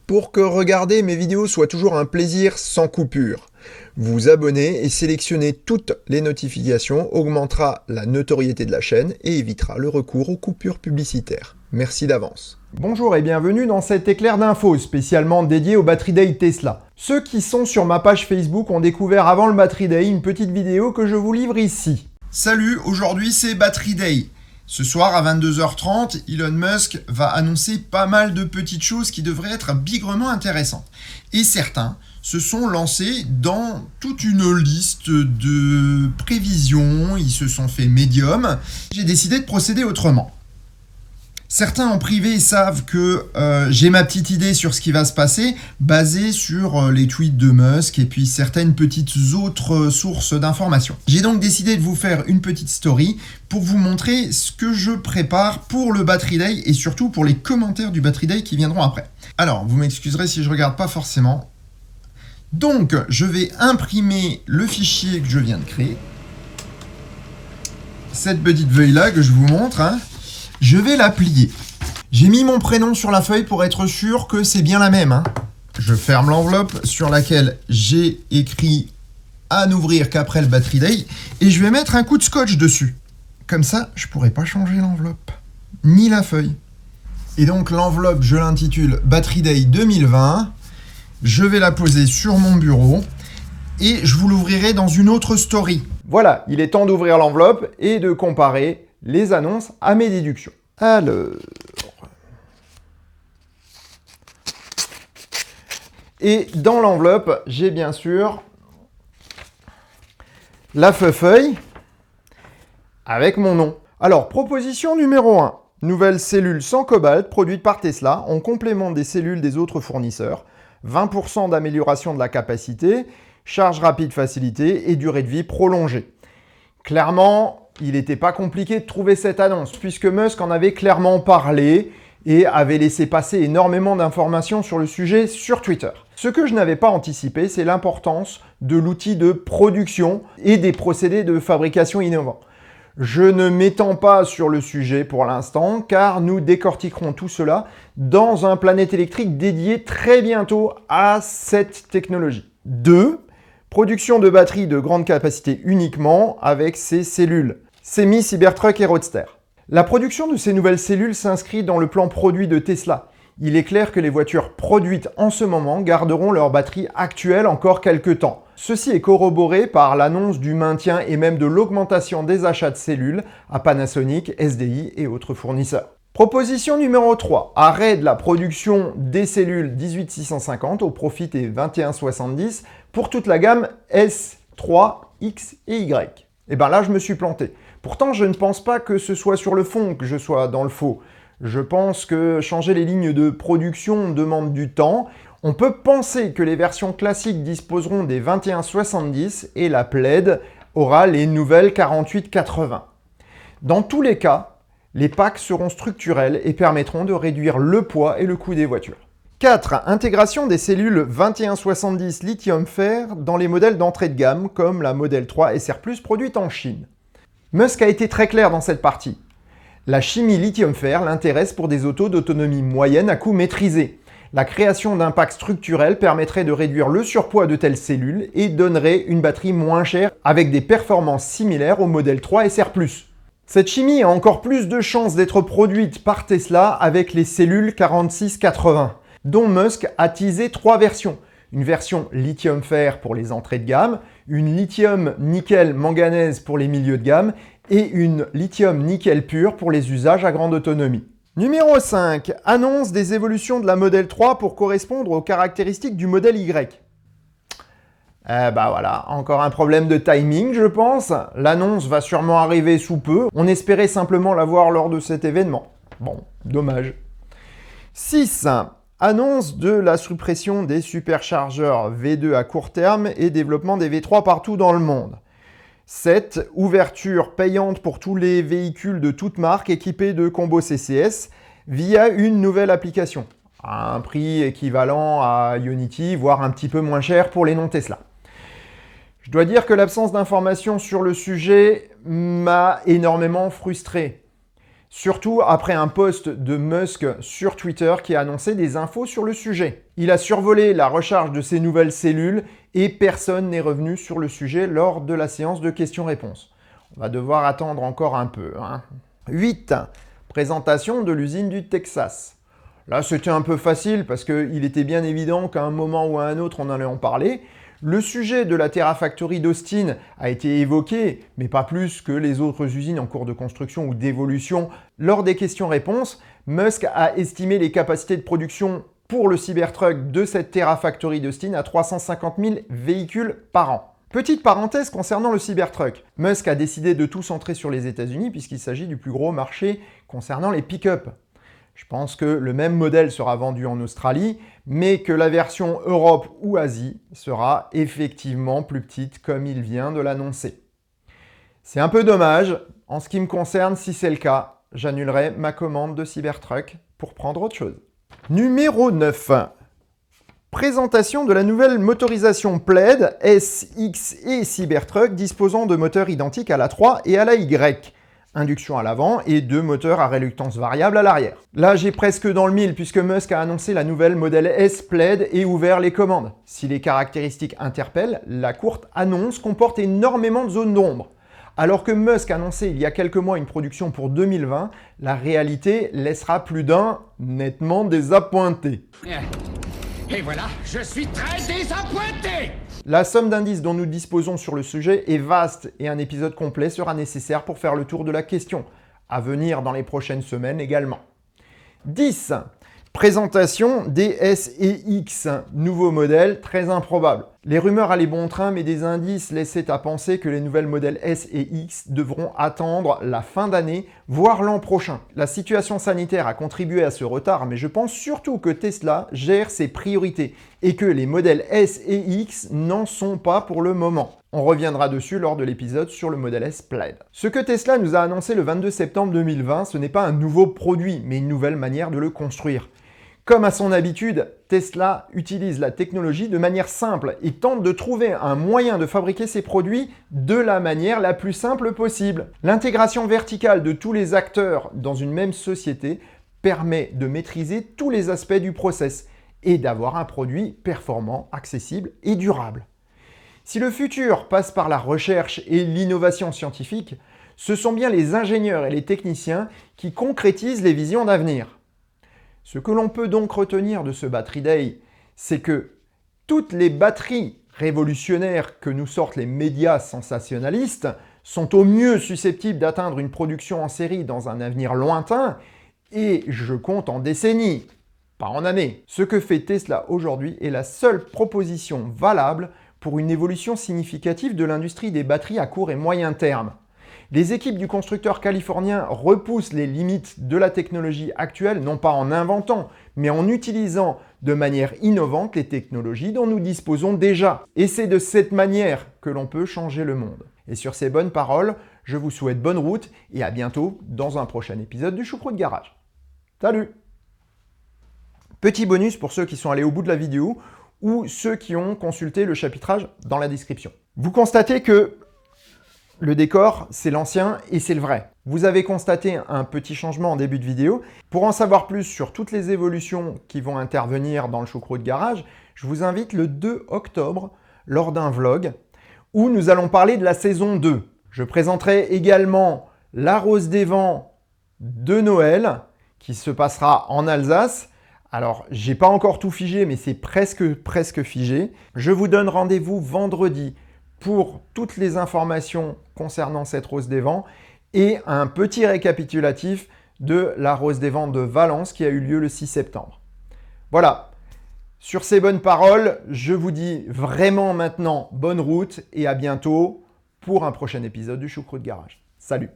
Pour que regarder mes vidéos soit toujours un plaisir sans coupure, vous abonner et sélectionner toutes les notifications augmentera la notoriété de la chaîne et évitera le recours aux coupures publicitaires. Merci d'avance. Bonjour et bienvenue dans cet éclair d'infos spécialement dédié au Battery Day Tesla. Ceux qui sont sur ma page Facebook ont découvert avant le Battery Day une petite vidéo que je vous livre ici. Salut, aujourd'hui c'est Battery Day. Ce soir à 22h30, Elon Musk va annoncer pas mal de petites choses qui devraient être bigrement intéressantes. Et certains se sont lancés dans toute une liste de prévisions, ils se sont fait médium. J'ai décidé de procéder autrement. Certains en privé savent que j'ai ma petite idée sur ce qui va se passer, basée sur les tweets de Musk et puis certaines petites autres sources d'informations. J'ai donc décidé de vous faire une petite story pour vous montrer ce que je prépare pour le Battery Day et surtout pour les commentaires du Battery Day qui viendront après. Alors, vous m'excuserez si je regarde pas forcément. Donc, je vais imprimer le fichier que je viens de créer. Cette petite feuille-là que je vous montre, je vais la plier. J'ai mis mon prénom sur la feuille pour être sûr que c'est bien la même. Je ferme l'enveloppe sur laquelle j'ai écrit à n'ouvrir qu'après le Battery Day et je vais mettre un coup de scotch dessus. Comme ça, je ne pourrai pas changer l'enveloppe, ni la feuille. Et donc l'enveloppe, je l'intitule Battery Day 2020. Je vais la poser sur mon bureau et je vous l'ouvrirai dans une autre story. Voilà, il est temps d'ouvrir l'enveloppe et de comparer les annonces à mes déductions. Alors... Et dans l'enveloppe, j'ai bien sûr la feuille avec mon nom. Alors, proposition numéro 1. Nouvelle cellule sans cobalt produite par Tesla en complément des cellules des autres fournisseurs. 20% d'amélioration de la capacité, charge rapide facilitée et durée de vie prolongée. Clairement, il n'était pas compliqué de trouver cette annonce, puisque Musk en avait clairement parlé et avait laissé passer énormément d'informations sur le sujet sur Twitter. Ce que je n'avais pas anticipé, c'est l'importance de l'outil de production et des procédés de fabrication innovants. Je ne m'étends pas sur le sujet pour l'instant, car nous décortiquerons tout cela dans un Planète électrique dédié très bientôt à cette technologie. 2. Production de batteries de grande capacité uniquement avec ces cellules. Semi, Cybertruck et Roadster. La production de ces nouvelles cellules s'inscrit dans le plan produit de Tesla. Il est clair que les voitures produites en ce moment garderont leur batterie actuelle encore quelques temps. Ceci est corroboré par l'annonce du maintien et même de l'augmentation des achats de cellules à Panasonic, SDI et autres fournisseurs. Proposition numéro 3. Arrêt de la production des cellules 18650 au profit des 2170 pour toute la gamme S3, X et Y. Et bien là, je me suis planté. Pourtant, je ne pense pas que ce soit sur le fond que je sois dans le faux. Je pense que changer les lignes de production demande du temps. On peut penser que les versions classiques disposeront des 2170 et la Plaid aura les nouvelles 4880. Dans tous les cas, les packs seront structurels et permettront de réduire le poids et le coût des voitures. 4. Intégration des cellules 2170 lithium-fer dans les modèles d'entrée de gamme comme la Model 3 SR+, produite en Chine. Musk a été très clair dans cette partie. La chimie lithium-fer l'intéresse pour des autos d'autonomie moyenne à coût maîtrisé. La création d'un pack structurel permettrait de réduire le surpoids de telles cellules et donnerait une batterie moins chère avec des performances similaires au Model 3 SR+. Cette chimie a encore plus de chances d'être produite par Tesla avec les cellules 4680, dont Musk a teasé 3 versions. Une version lithium-fer pour les entrées de gamme, une lithium-nickel-manganèse pour les milieux de gamme et une lithium-nickel pur pour les usages à grande autonomie. Numéro 5. Annonce des évolutions de la Model 3 pour correspondre aux caractéristiques du modèle Y. Voilà, encore un problème de timing, je pense. L'annonce va sûrement arriver sous peu. On espérait simplement la voir lors de cet événement. Bon, dommage. 6. Annonce de la suppression des superchargeurs V2 à court terme et développement des V3 partout dans le monde. 7. Ouverture payante pour tous les véhicules de toute marque équipés de combos CCS via une nouvelle application. À un prix équivalent à Ionity, voire un petit peu moins cher pour les non-Tesla. Je dois dire que l'absence d'informations sur le sujet m'a énormément frustré. Surtout après un post de Musk sur Twitter qui a annoncé des infos sur le sujet. Il a survolé la recharge de ces nouvelles cellules et personne n'est revenu sur le sujet lors de la séance de questions-réponses. On va devoir attendre encore un peu. 8. Présentation de l'usine du Texas. Là, c'était un peu facile parce qu'il était bien évident qu'à un moment ou à un autre, on allait en parler. Le sujet de la Terafactory d'Austin a été évoqué, mais pas plus que les autres usines en cours de construction ou d'évolution. Lors des questions-réponses, Musk a estimé les capacités de production pour le Cybertruck de cette Terafactory d'Austin à 350 000 véhicules par an. Petite parenthèse concernant le Cybertruck. Musk a décidé de tout centrer sur les États-Unis puisqu'il s'agit du plus gros marché concernant les pick-up. Je pense que le même modèle sera vendu en Australie, mais que la version Europe ou Asie sera effectivement plus petite comme il vient de l'annoncer. C'est un peu dommage. En ce qui me concerne, si c'est le cas, j'annulerai ma commande de Cybertruck pour prendre autre chose. Numéro 9. Présentation de la nouvelle motorisation Plaid, S, X et Cybertruck disposant de moteurs identiques à la 3 et à la Y. Induction à l'avant et 2 moteurs à réluctance variable à l'arrière. Là, j'ai presque dans le mille puisque Musk a annoncé la nouvelle modèle S Plaid et ouvert les commandes. Si les caractéristiques interpellent, la courte annonce comporte énormément de zones d'ombre. Alors que Musk annonçait il y a quelques mois une production pour 2020, la réalité laissera plus d'un nettement désappointé. Et voilà, je suis très désappointé! La somme d'indices dont nous disposons sur le sujet est vaste et un épisode complet sera nécessaire pour faire le tour de la question, à venir dans les prochaines semaines également. 10. Présentation des S et X, nouveau modèle très improbable. Les rumeurs allaient bon train, mais des indices laissaient à penser que les nouvelles modèles S et X devront attendre la fin d'année, voire l'an prochain. La situation sanitaire a contribué à ce retard, mais je pense surtout que Tesla gère ses priorités et que les modèles S et X n'en sont pas pour le moment. On reviendra dessus lors de l'épisode sur le modèle S Plaid. Ce que Tesla nous a annoncé le 22 septembre 2020, ce n'est pas un nouveau produit, mais une nouvelle manière de le construire. Comme à son habitude, Tesla utilise la technologie de manière simple et tente de trouver un moyen de fabriquer ses produits de la manière la plus simple possible. L'intégration verticale de tous les acteurs dans une même société permet de maîtriser tous les aspects du process et d'avoir un produit performant, accessible et durable. Si le futur passe par la recherche et l'innovation scientifique, ce sont bien les ingénieurs et les techniciens qui concrétisent les visions d'avenir. Ce que l'on peut donc retenir de ce Battery Day, c'est que toutes les batteries révolutionnaires que nous sortent les médias sensationnalistes sont au mieux susceptibles d'atteindre une production en série dans un avenir lointain, et je compte en décennies, pas en années. Ce que fait Tesla aujourd'hui est la seule proposition valable pour une évolution significative de l'industrie des batteries à court et moyen terme. Les équipes du constructeur californien repoussent les limites de la technologie actuelle, non pas en inventant, mais en utilisant de manière innovante les technologies dont nous disposons déjà. Et c'est de cette manière que l'on peut changer le monde. Et sur ces bonnes paroles, je vous souhaite bonne route et à bientôt dans un prochain épisode du Choucroute Garage. Salut! Petit bonus pour ceux qui sont allés au bout de la vidéo ou ceux qui ont consulté le chapitrage dans la description. Vous constatez que le décor, c'est l'ancien et c'est le vrai. Vous avez constaté un petit changement en début de vidéo. Pour en savoir plus sur toutes les évolutions qui vont intervenir dans le Choucroute Garage, je vous invite le 2 octobre lors d'un vlog où nous allons parler de la saison 2. Je présenterai également la Rose des Vents de Noël qui se passera en Alsace. Alors, j'ai pas encore tout figé, mais c'est presque figé. Je vous donne rendez-vous vendredi pour toutes les informations concernant cette Rose des Vents et un petit récapitulatif de la Rose des Vents de Valence qui a eu lieu le 6 septembre. Voilà, sur ces bonnes paroles, je vous dis vraiment maintenant bonne route et à bientôt pour un prochain épisode du Choucroute Garage. Salut!